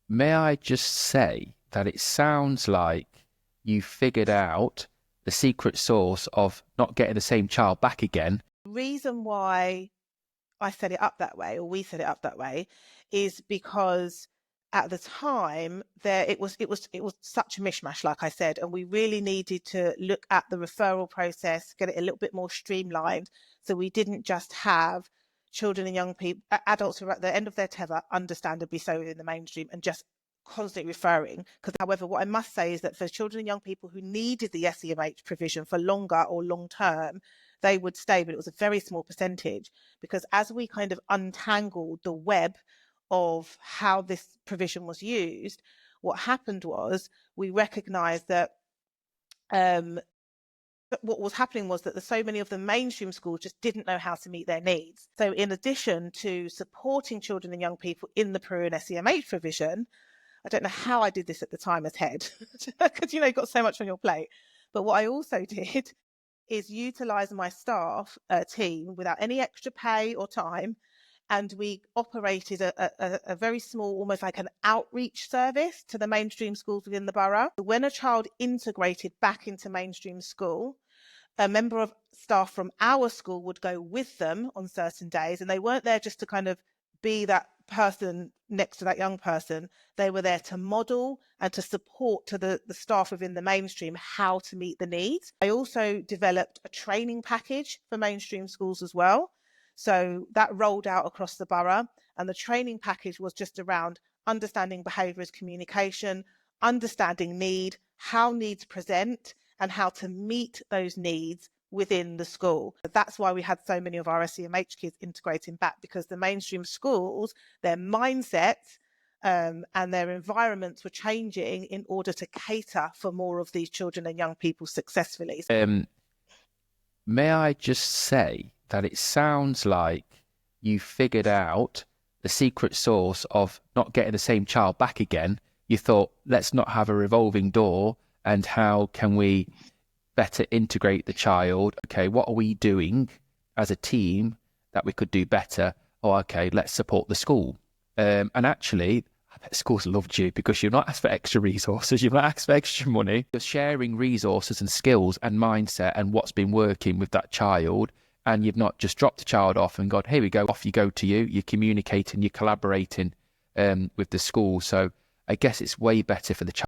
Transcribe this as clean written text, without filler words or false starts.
May I just say that it sounds like you figured out the secret sauce of not getting the same child back again. The reason why I set it up that way, or we set it up that way, is because at the time it was such a mishmash, like I said, and we really needed to look at the referral process, get it a little bit more streamlined, so we didn't just have children and young people, adults who are at the end of their tether, understandably so in the mainstream, and just constantly referring. Because, however, what I must say is that for children and young people who needed the SEMH provision for longer or long term, they would stay, but it was a very small percentage, because as we kind of untangled the web of how this provision was used, what happened was we recognized that what was happening was that so many of the mainstream schools just didn't know how to meet their needs. So in addition to supporting children and young people in the Peru and SEMH provision, I don't know how I did this at the time as head, because you've got so much on your plate. But what I also did is utilize my staff team without any extra pay or time. And we operated a very small, almost like an outreach service to the mainstream schools within the borough. When a child integrated back into mainstream school, a member of staff from our school would go with them on certain days, and they weren't there just to kind of be that person next to that young person. They were there to model and to support to the staff within the mainstream how to meet the needs. I also developed a training package for mainstream schools as well. So that rolled out across the borough, and the training package was just around understanding behaviour as communication, understanding need, how needs present, and how to meet those needs within the school. That's why we had so many of our SEMH kids integrating back, because the mainstream schools, their mindsets and their environments were changing in order to cater for more of these children and young people successfully. May I just say that it sounds like you figured out the secret sauce of not getting the same child back again. You thought, let's not have a revolving door, and how can we better integrate the child? Okay, what are we doing as a team that we could do better? Oh, okay, let's support the school. And actually, I bet schools loved you, because you've not asked for extra resources, you've not asked for extra money. You're sharing resources and skills and mindset and what's been working with that child. And you've not just dropped the child off and gone, here we go, off you go to you. You're communicating, you're collaborating with the school. So I guess it's way better for the child.